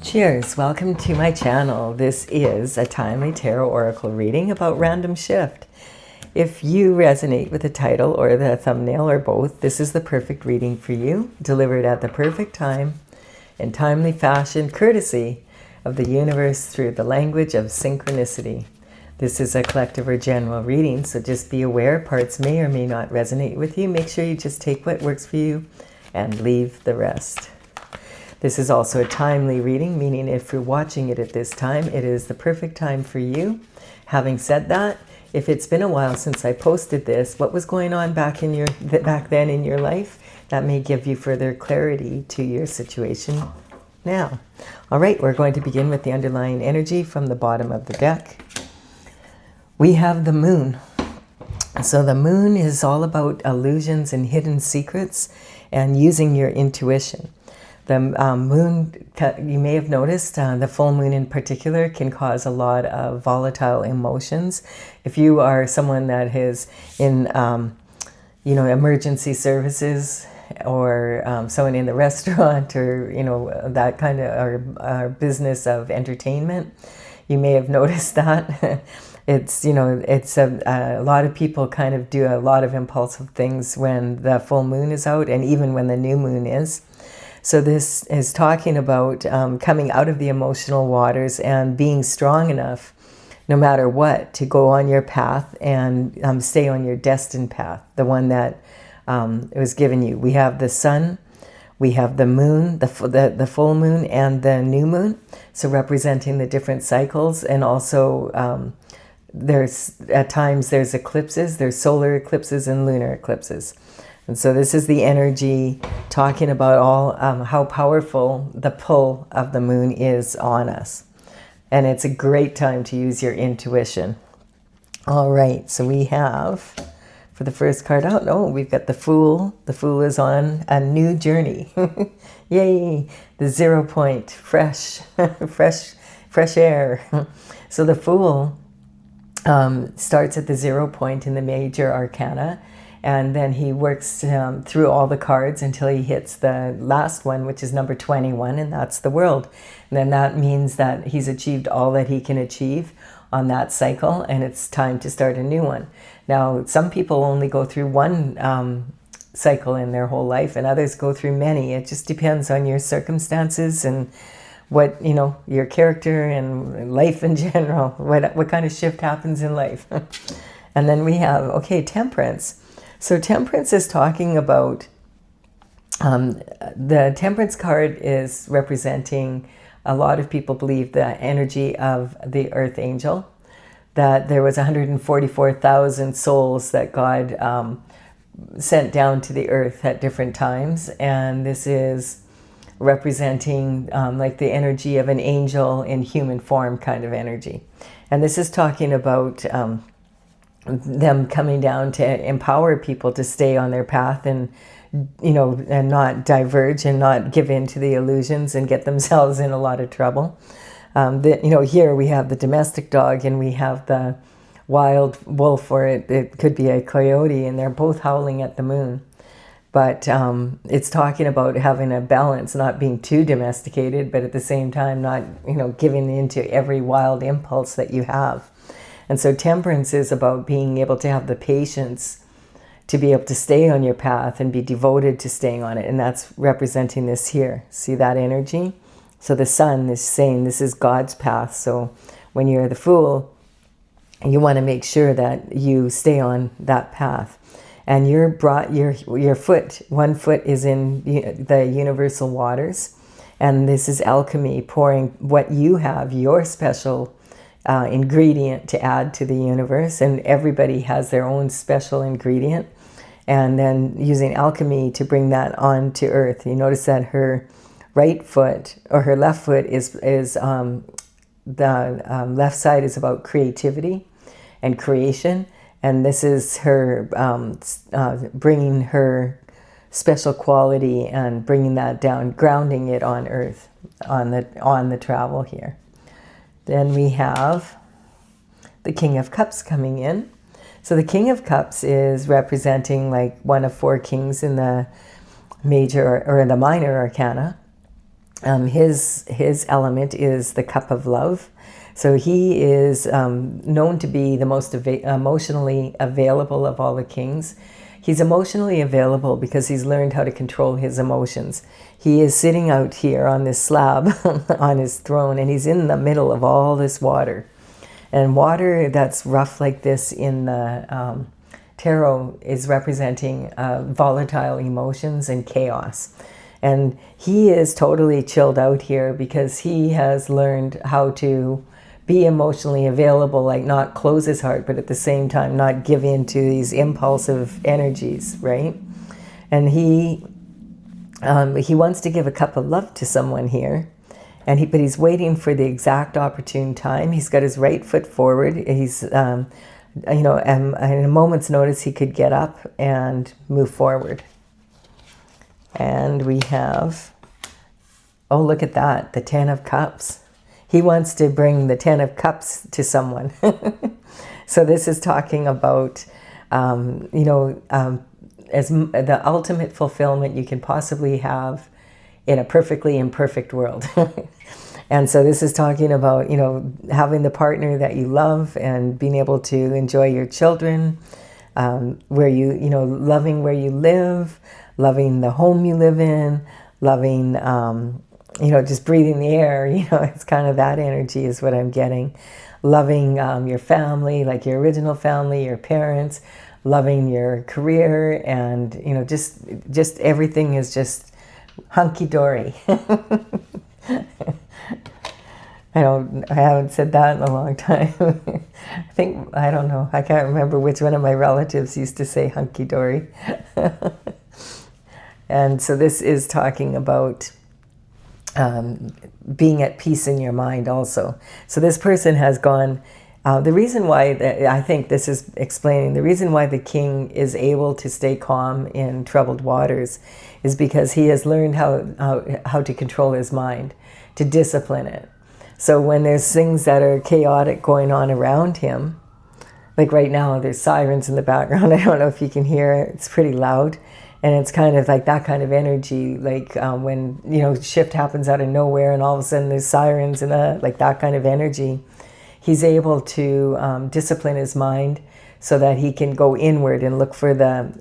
Cheers, welcome to my channel. This is a timely tarot oracle reading about random shift. If you resonate with the title or the thumbnail or both, this is the perfect reading for you, delivered at the perfect time, in timely fashion, courtesy of the universe through the language of synchronicity. This is a collective or general reading, so just be aware parts may or may not resonate with you. Make sure you just take what works for you and leave the rest. This is also a timely reading, meaning if you're watching it at this time, it is the perfect time for you. Having said that, if it's been a while since I posted this, what was going on back then in your life, that may give you further clarity to your situation now. All right, we're going to begin with the underlying energy from the bottom of the deck. We have the moon. So the moon is all about illusions and hidden secrets and using your intuition. The moon, you may have noticed, the full moon in particular can cause a lot of volatile emotions. If you are someone that is in, emergency services, or someone in the restaurant, or that kind of or business of entertainment, you may have noticed that it's a lot of people kind of do a lot of impulsive things when the full moon is out, and even when the new moon is. So this is talking about coming out of the emotional waters and being strong enough, no matter what, to go on your path and stay on your destined path, the one that was given you. We have the sun, we have the moon, the full moon and the new moon, so representing the different cycles. And also at times there's eclipses, there's solar eclipses and lunar eclipses. And so this is the energy talking about all how powerful the pull of the moon is on us. And it's a great time to use your intuition. All right, so we have, for the first card out, we've got the Fool. The Fool is on a new journey. Yay, the 0 point, fresh air. So the Fool starts at the 0 point in the major arcana. And then he works through all the cards until he hits the last one, which is number 21, and that's the World. And then that means that he's achieved all that he can achieve on that cycle, and it's time to start a new one. Now, some people only go through one cycle in their whole life, and others go through many. It just depends on your circumstances and what, your character and life in general, what kind of shift happens in life. And then we have, Temperance. So Temperance is talking about, the Temperance card is representing, a lot of people believe, the energy of the Earth Angel, that there was 144,000 souls that God sent down to the earth at different times. And this is representing like the energy of an angel in human form kind of energy. And this is talking about them coming down to empower people to stay on their path and and not diverge and not give in to the illusions and get themselves in a lot of trouble. Here we have the domestic dog and we have the wild wolf, or it could be a coyote, and they're both howling at the moon. But it's talking about having a balance, not being too domesticated, but at the same time not giving into every wild impulse that you have. And so Temperance is about being able to have the patience to be able to stay on your path and be devoted to staying on it. And that's representing this here. See that energy? So the sun is saying this is God's path. So when you're the Fool, you want to make sure that you stay on that path. And you're brought your foot, one foot is in the universal waters. And this is alchemy, pouring what you have, your special ingredient to add to the universe, and everybody has their own special ingredient, and then using alchemy to bring that on to earth. You notice that her right foot, or her left foot, is the left side is about creativity and creation, and this is her bringing her special quality and bringing that down, grounding it on earth, on the travel here. Then we have the King of Cups coming in. So the King of Cups is representing like one of four kings in the major or the minor arcana. His element is the cup of love. So he is known to be the most emotionally available of all the kings. He's emotionally available because he's learned how to control his emotions. He is sitting out here on this slab on his throne, and he's in the middle of all this water. And water that's rough like this in the tarot is representing volatile emotions and chaos. And he is totally chilled out here because he has learned how to be emotionally available, like not close his heart, but at the same time not give in to these impulsive energies, right? And he wants to give a cup of love to someone here, but he's waiting for the exact opportune time. He's got his right foot forward. He's, in a moment's notice, he could get up and move forward. And we have, oh, look at that, the 10 of Cups. He wants to bring the 10 of Cups to someone. So this is talking about, as the ultimate fulfillment you can possibly have in a perfectly imperfect world. And so this is talking about, having the partner that you love and being able to enjoy your children, loving where you live, loving the home you live in, loving, just breathing the air, it's kind of that energy is what I'm getting. Loving your family, like your original family, your parents, loving your career, and, just everything is just hunky-dory. I haven't said that in a long time. I don't know, I can't remember which one of my relatives used to say hunky-dory. And so this is talking about being at peace in your mind also. So this person has gone, the reason why, I think this is explaining, the reason why the king is able to stay calm in troubled waters is because he has learned how to control his mind, to discipline it. So when there's things that are chaotic going on around him, like right now there's sirens in the background, I don't know if you can hear it, it's pretty loud. And it's kind of like that kind of energy, like when, shift happens out of nowhere and all of a sudden there's sirens and like that kind of energy. He's able to discipline his mind so that he can go inward and look for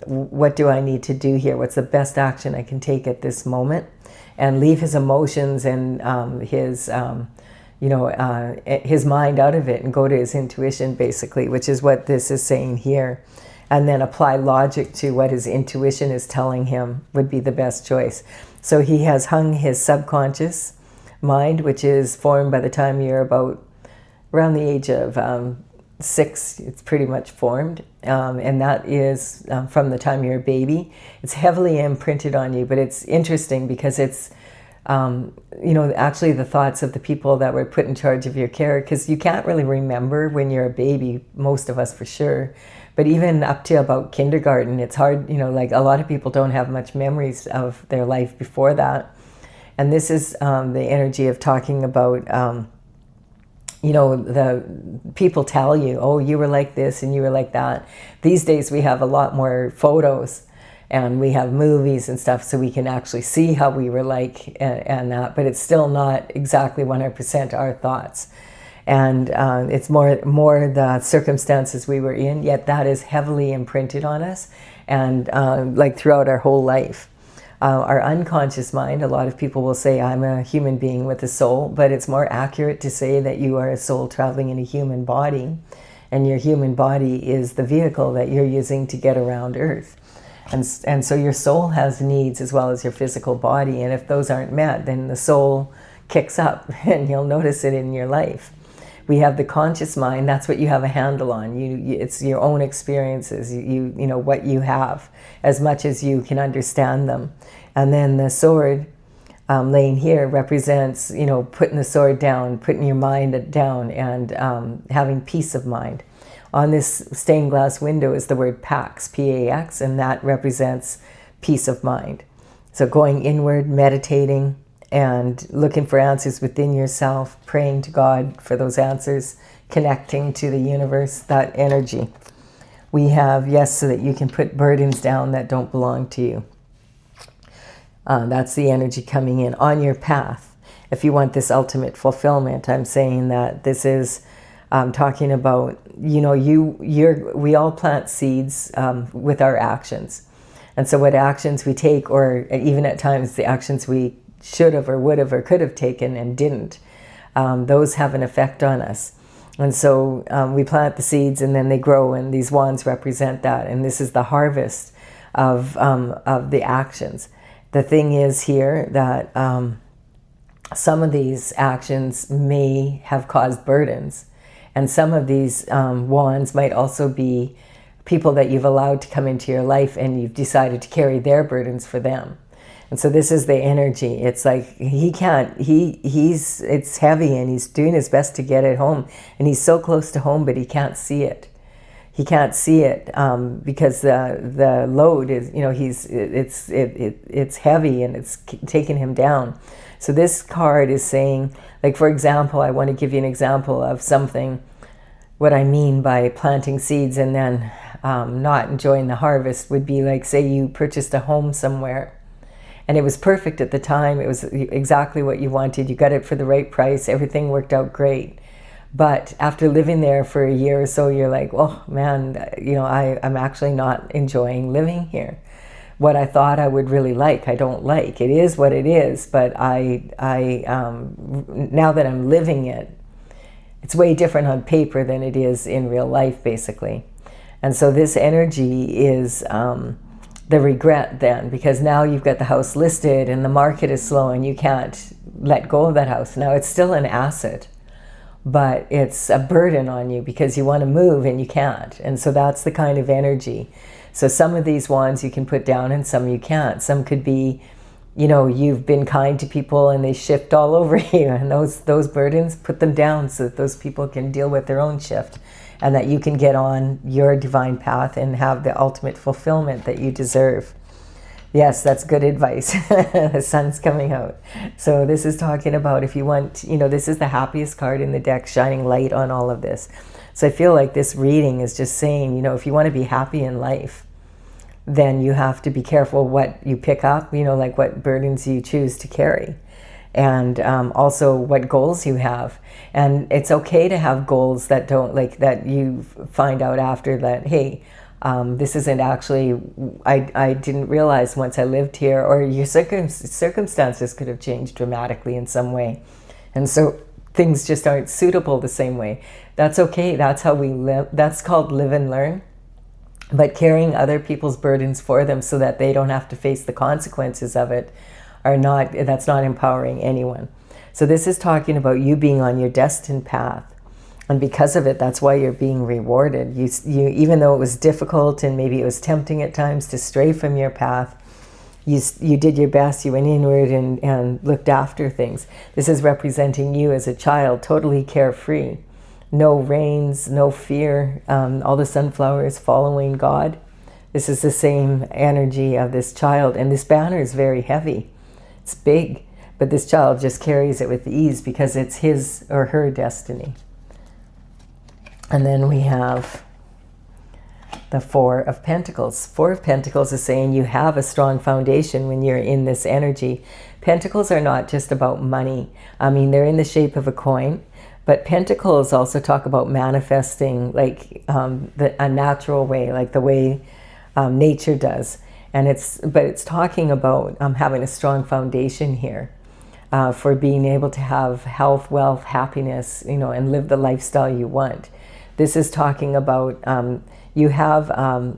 what do I need to do here? What's the best action I can take at this moment? And leave his emotions and his mind out of it and go to his intuition, basically, which is what this is saying here. And then apply logic to what his intuition is telling him would be the best choice. So he has hung his subconscious mind, which is formed by the time you're about around the age of 6, it's pretty much formed. And that is from the time you're a baby. It's heavily imprinted on you, but it's interesting because it's, actually the thoughts of the people that were put in charge of your care, because you can't really remember when you're a baby, most of us for sure. But even up to about kindergarten, it's hard, like a lot of people don't have much memories of their life before that. And this is the energy of talking about, the people tell you, oh, you were like this and you were like that. These days we have a lot more photos and we have movies and stuff so we can actually see how we were like and that, but it's still not exactly 100% our thoughts. And it's more the circumstances we were in, yet that is heavily imprinted on us and like throughout our whole life. Our unconscious mind, a lot of people will say, I'm a human being with a soul, but it's more accurate to say that you are a soul traveling in a human body, and your human body is the vehicle that you're using to get around Earth. And so your soul has needs as well as your physical body, and if those aren't met, then the soul kicks up, and you'll notice it in your life. We have the conscious mind, that's what you have a handle on. It's your own experiences, you know what you have, as much as you can understand them. And then the sword laying here represents, putting the sword down, putting your mind down, and having peace of mind. On this stained glass window is the word Pax, P-A-X, and that represents peace of mind. So going inward, meditating, and looking for answers within yourself, praying to God for those answers, connecting to the universe, that energy. We have, yes, so that you can put burdens down that don't belong to you. That's the energy coming in on your path. If you want this ultimate fulfillment, I'm saying that this is talking about, you know, we all plant seeds with our actions. And so what actions we take, or even at times the actions we should have or would have or could have taken and didn't, those have an effect on us. And so we plant the seeds and then they grow, and these wands represent that. And this is the harvest of the actions. The thing is here that some of these actions may have caused burdens. And some of these wands might also be people that you've allowed to come into your life and you've decided to carry their burdens for them. And so this is the energy. It's like it's heavy and he's doing his best to get it home. And he's so close to home, but he can't see it. He can't see it because the load is, you know, it's heavy and it's taking him down. So this card is saying, like, for example, I want to give you an example of something, what I mean by planting seeds and then not enjoying the harvest would be like, say you purchased a home somewhere and it was perfect at the time. It was exactly what you wanted. You got it for the right price. Everything worked out great. But after living there for a year or so, you're like, oh man, you know, I'm actually not enjoying living here. What I thought I would really like, I don't like. It is what it is, but now that I'm living it, it's way different on paper than it is in real life, basically. And so this energy is the regret then, because now you've got the house listed and the market is slow and you can't let go of that house. Now it's still an asset, but it's a burden on you because you want to move and you can't. And so that's the kind of energy. So some of these wands you can put down and some you can't. Some could be, you know, you've been kind to people and they shift all over you, and those burdens, put them down so that those people can deal with their own shift and that you can get on your divine path and have the ultimate fulfillment that you deserve. Yes, that's good advice. The sun's coming out. So this is talking about, if you want, you know, this is the happiest card in the deck, shining light on all of this. So I feel like this reading is just saying, you know, if you want to be happy in life, then you have to be careful what you pick up, you know, like what burdens you choose to carry, and also what goals you have. And it's okay to have goals that don't, like, that you find out after that, hey, this isn't actually, I didn't realize once I lived here, or your circumstances could have changed dramatically in some way. And so things just aren't suitable the same way. That's okay. That's how we live. That's called live and learn. But carrying other people's burdens for them so that they don't have to face the consequences of it that's not empowering anyone. So this is talking about you being on your destined path. And because of it, that's why you're being rewarded. You even though it was difficult and maybe it was tempting at times to stray from your path, you did your best. You went inward and looked after things. This is representing you as a child, totally carefree. No reins, no fear, all the sunflowers following God. This is the same energy of this child. And this banner is very heavy. It's big, but this child just carries it with ease because it's his or her destiny. And then we have the Four of Pentacles. Four of Pentacles is saying you have a strong foundation when you're in this energy. Pentacles are not just about money. I mean, they're in the shape of a coin. But Pentacles also talk about manifesting, like a natural way, like the way nature does. And it's talking about having a strong foundation here for being able to have health, wealth, happiness, you know, and live the lifestyle you want. This is talking about you have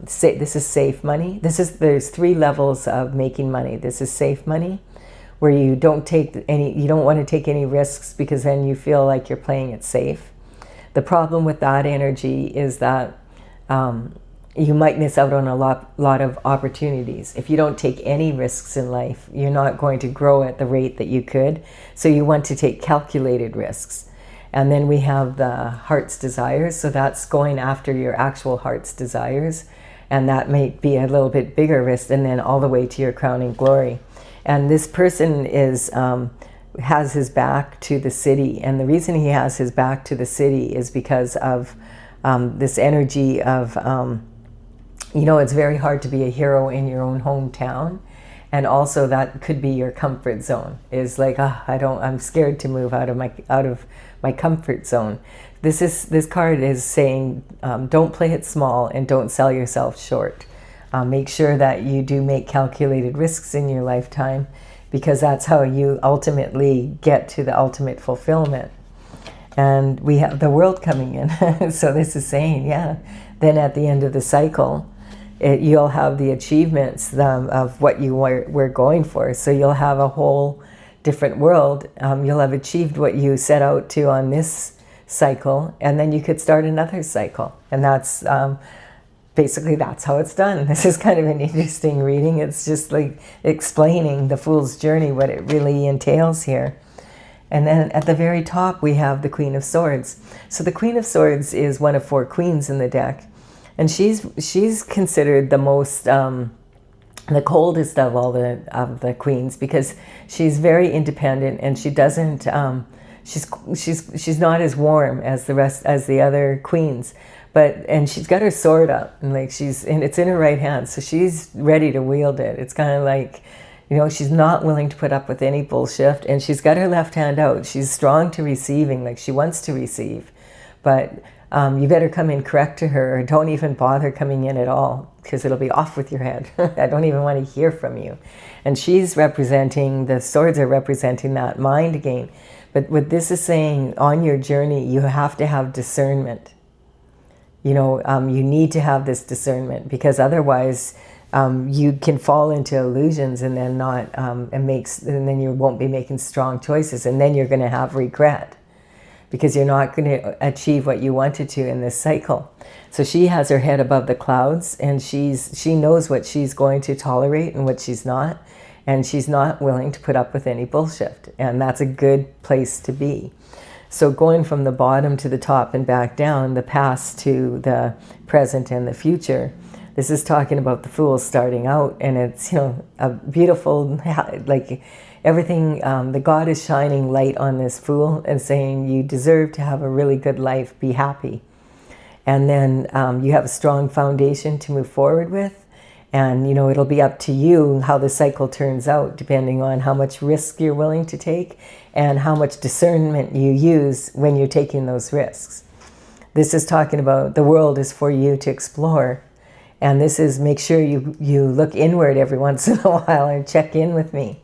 this is safe money. There's 3 levels of making money. This is safe money, where you don't want to take any risks because then you feel like you're playing it safe. The problem with that energy is that you might miss out on a lot of opportunities. If you don't take any risks in life, you're not going to grow at the rate that you could. So you want to take calculated risks. And then we have the heart's desires. So that's going after your actual heart's desires. And that may be a little bit bigger risk, and then all the way to your crowning glory. And this person has his back to the city. And the reason he has his back to the city is because of this energy of, you know, it's very hard to be a hero in your own hometown. And also that could be your comfort zone, is like, I'm scared to move out of my comfort zone. This card is saying, don't play it small and don't sell yourself short. Make sure that you do make calculated risks in your lifetime, because that's how you ultimately get to the ultimate fulfillment. And we have the world coming in. So this is saying, then at the end of the cycle, you'll have the achievements of what you were going for. So you'll have a whole different world. You'll have achieved what you set out to on this cycle, and then you could start another cycle. And that's basically that's how it's done. This is kind of an interesting reading. It's just like explaining the Fool's Journey, what it really entails here. And then at the very top we have the Queen of Swords. So the Queen of Swords is one of 4 queens in the deck, and she's considered the most the coldest of all the queens, because she's very independent, and she doesn't she's not as warm as the other queens. And she's got her sword up, and it's in her right hand, so she's ready to wield it. It's kind of like, she's not willing to put up with any bullshit, and she's got her left hand out. She's strong to receiving, like she wants to receive, but you better come in correct to her, or don't even bother coming in at all, because it'll be off with your head. I don't even want to hear from you. And she's representing, the swords are representing that mind game. But what this is saying, on your journey, you have to have discernment. You need to have this discernment, because otherwise you can fall into illusions, and then and then you won't be making strong choices, and then you're going to have regret, because you're not going to achieve what you wanted to in this cycle. So she has her head above the clouds, and she knows what she's going to tolerate and what she's not, and she's not willing to put up with any bullshit, and that's a good place to be. So going from the bottom to the top and back down, the past to the present and the future, this is talking about the Fool starting out, and it's, a beautiful, like everything, the God is shining light on this Fool and saying, you deserve to have a really good life, be happy. And then you have a strong foundation to move forward with, and it'll be up to you how the cycle turns out, depending on how much risk you're willing to take and how much discernment you use when you're taking those risks. This is talking about the world is for you to explore. And this is, make sure you look inward every once in a while and check in with me,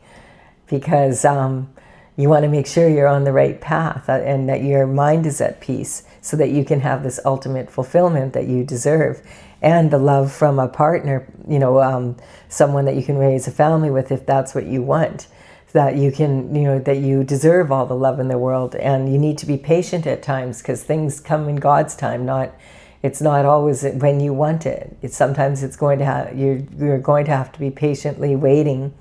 because you want to make sure you're on the right path, and that your mind is at peace, so that you can have this ultimate fulfillment that you deserve, and the love from a partner, someone that you can raise a family with, if that's what you want. That you can, that you deserve all the love in the world, and you need to be patient at times, because things come in God's time. It's not always when you want it. Sometimes it's going to have, you're going to have to be patiently waiting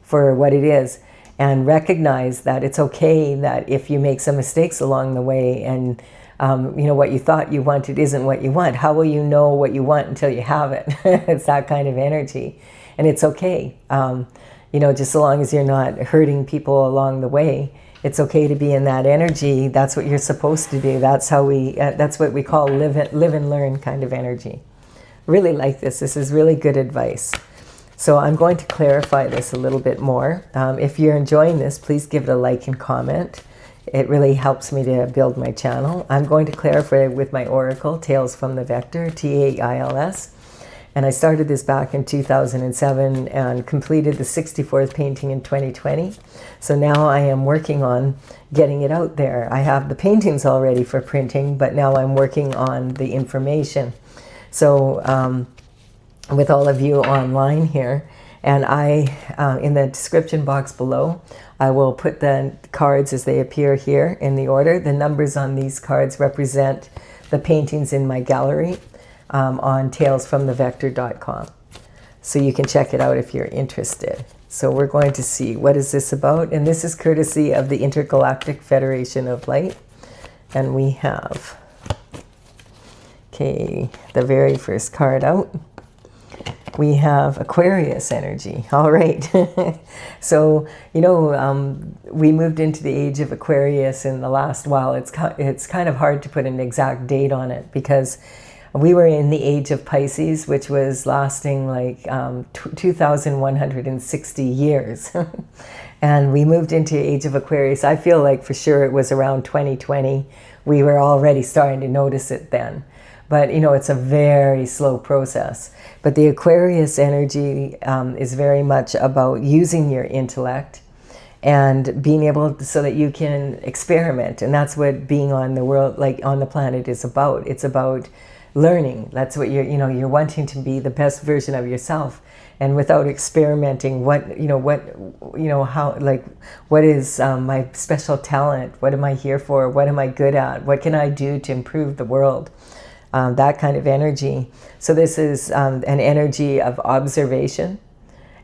for what it is, and recognize that it's okay that if you make some mistakes along the way, and what you thought you wanted isn't what you want. How will you know what you want until you have it? It's that kind of energy, and it's okay. Just so long as you're not hurting people along the way, it's okay to be in that energy. That's what you're supposed to do. That's how that's what we call live and learn kind of energy. Really like this. This is really good advice. So I'm going to clarify this a little bit more. If you're enjoying this, please give it a like and comment. It really helps me to build my channel. I'm going to clarify with my oracle, Tales from the Vector, TAILS. And I started this back in 2007 and completed the 64th painting in 2020. So now I am working on getting it out there. I have the paintings all ready for printing, but now I'm working on the information. So with all of you online here, and in the description box below, I will put the cards as they appear here in the order. The numbers on these cards represent the paintings in my gallery. On talesfromthevector.com. So you can check it out if you're interested. So we're going to see, what is this about? And this is courtesy of the Intergalactic Federation of Light. And we have, the very first card out. We have Aquarius energy. All right. So, we moved into the age of Aquarius in the last while. It's kind of hard to put an exact date on it, because We were in the age of Pisces, which was lasting like 2,160 years. And we moved into age of Aquarius. I feel like for sure it was around 2020. We were already starting to notice it then. But, you know, it's a very slow process. But the Aquarius energy is very much about using your intellect and being able to, so that you can experiment. And that's what being on the world, like on the planet, is about. It's about learning. That's what you're wanting to be the best version of yourself. And without experimenting, how, like, what is my special talent? What am I here for? What am I good at? What can I do to improve the world? That kind of energy. So this is an energy of observation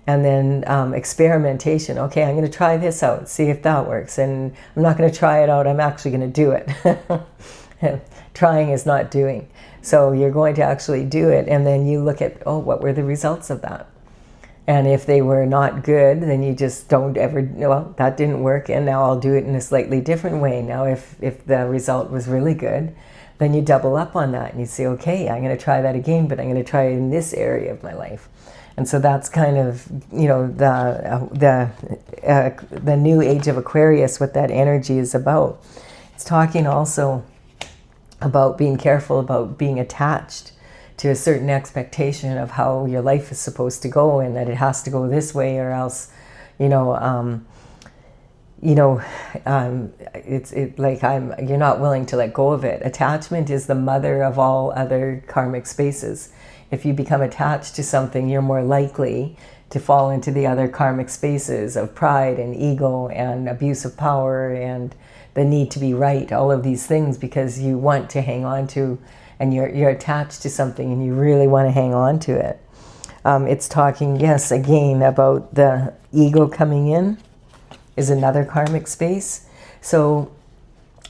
and then experimentation. Okay, I'm going to try this out, see if that works. And I'm not going to try it out, I'm actually going to do it. Trying is not doing. So you're going to actually do it, and then you look at, what were the results of that? And if they were not good, then you just don't ever, well, that didn't work, and now I'll do it in a slightly different way. Now if the result was really good, then you double up on that and you say, okay, I'm going to try that again, but I'm going to try it in this area of my life. And so that's kind of, the new age of Aquarius, what that energy is about. It's talking also about being careful about being attached to a certain expectation of how your life is supposed to go, and that it has to go this way or else, you're not willing to let go of it. Attachment is the mother of all other karmic spaces. If you become attached to something, you're more likely to fall into the other karmic spaces of pride and ego and abuse of power and the need to be right, all of these things, because you want to hang on to, and you're attached to something and you really want to hang on to it. It's talking, yes, again, about the ego coming in is another karmic space. So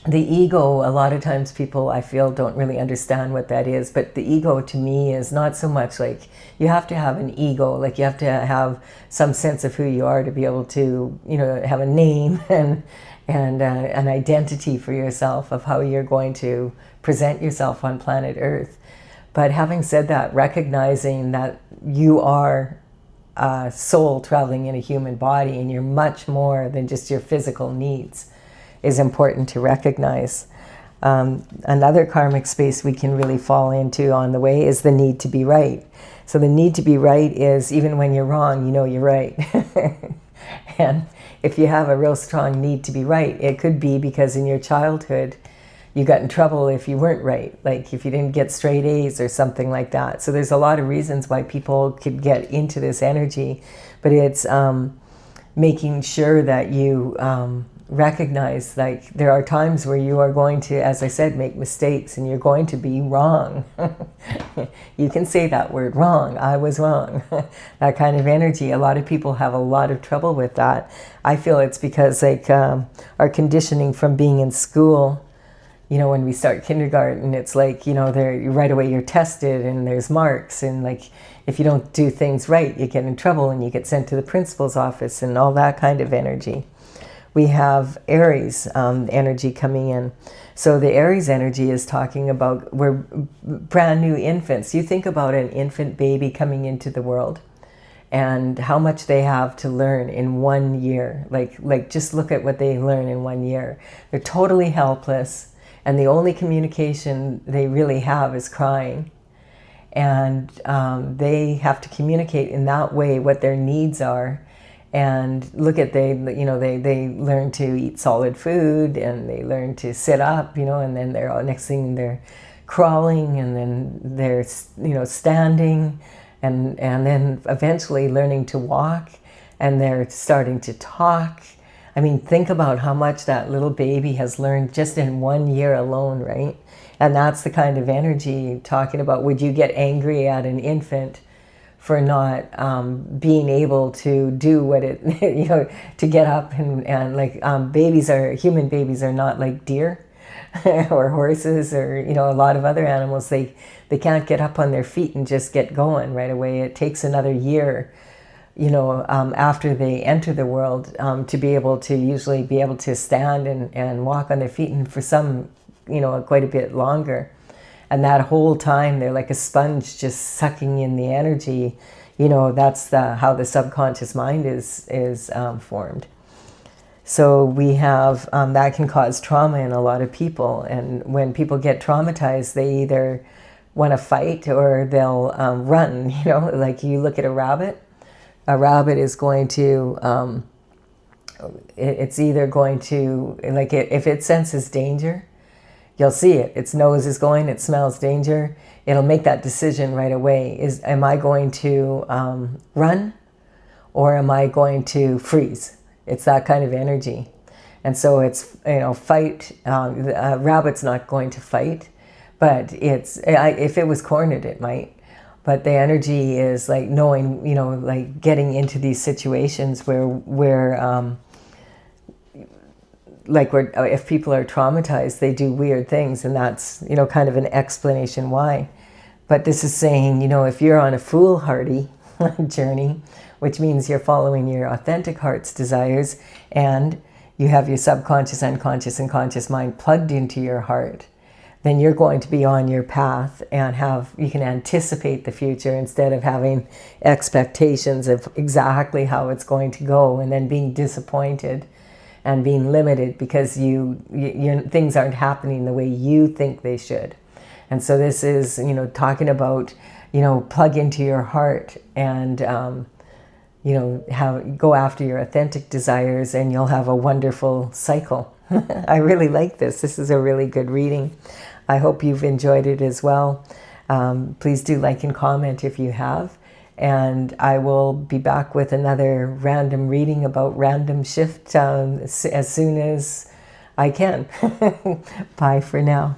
the ego, a lot of times people, I feel, don't really understand what that is. But the ego to me is not so much like, you have to have an ego, like you have to have some sense of who you are to be able to, have a name and an identity for yourself of how you're going to present yourself on planet Earth. But having said that, recognizing that you are a soul traveling in a human body and you're much more than just your physical needs is important to recognize. Another karmic space we can really fall into on the way is the need to be right. So the need to be right is, even when you're wrong, you're right. And if you have a real strong need to be right, it could be because in your childhood you got in trouble if you weren't right, like if you didn't get straight A's or something like that. So there's a lot of reasons why people could get into this energy, but it's making sure that you recognize, like, there are times where you are going to, as I said, make mistakes and you're going to be wrong. You can say that word, wrong, I was wrong. That kind of energy. A lot of people have a lot of trouble with that. I feel it's because our conditioning from being in school, when we start kindergarten, it's like, right away you're tested and there's marks, and like if you don't do things right, you get in trouble and you get sent to the principal's office and all that kind of energy. We have Aries energy coming in. So the Aries energy is talking about, we're brand new infants. You think about an infant baby coming into the world and how much they have to learn in 1 year. Like just look at what they learn in 1 year. They're totally helpless, and the only communication they really have is crying. And they have to communicate in that way what their needs are. And look at, they learn to eat solid food, and they learn to sit up, and then next thing they're crawling, and then they're, standing, and then eventually learning to walk, and they're starting to talk. I mean, think about how much that little baby has learned just in 1 year alone, right? And that's the kind of energy talking about. Would you get angry at an infant for not being able to do what it, to get up and like human babies are not like deer or horses or, a lot of other animals. They can't get up on their feet and just get going right away. It takes another year, after they enter the world to be able to usually be able to stand and walk on their feet, and for some, quite a bit longer. And that whole time they're like a sponge just sucking in the energy. That's how the subconscious mind is formed. So we have, that can cause trauma in a lot of people. And when people get traumatized, they either want to fight or they'll run. Like you look at a rabbit is going to, it's either going to, like if it senses danger, you'll see it. Its nose is going, it smells danger. It'll make that decision right away. Am I going to run or am I going to freeze? It's that kind of energy. And so it's, fight. A rabbit's not going to fight, but if it was cornered, it might. But the energy is like knowing, like getting into these situations where if people are traumatized, they do weird things, and that's, kind of an explanation why. But this is saying, if you're on a foolhardy journey, which means you're following your authentic heart's desires, and you have your subconscious, unconscious, and conscious mind plugged into your heart, then you're going to be on your path and you can anticipate the future instead of having expectations of exactly how it's going to go and then being disappointed and being limited because things aren't happening the way you think they should. And so this is, talking about, plug into your heart and, go after your authentic desires, and you'll have a wonderful cycle. I really like this. This is a really good reading. I hope you've enjoyed it as well. Please do like and comment if you have. And I will be back with another random reading about random shift as soon as I can. Bye for now.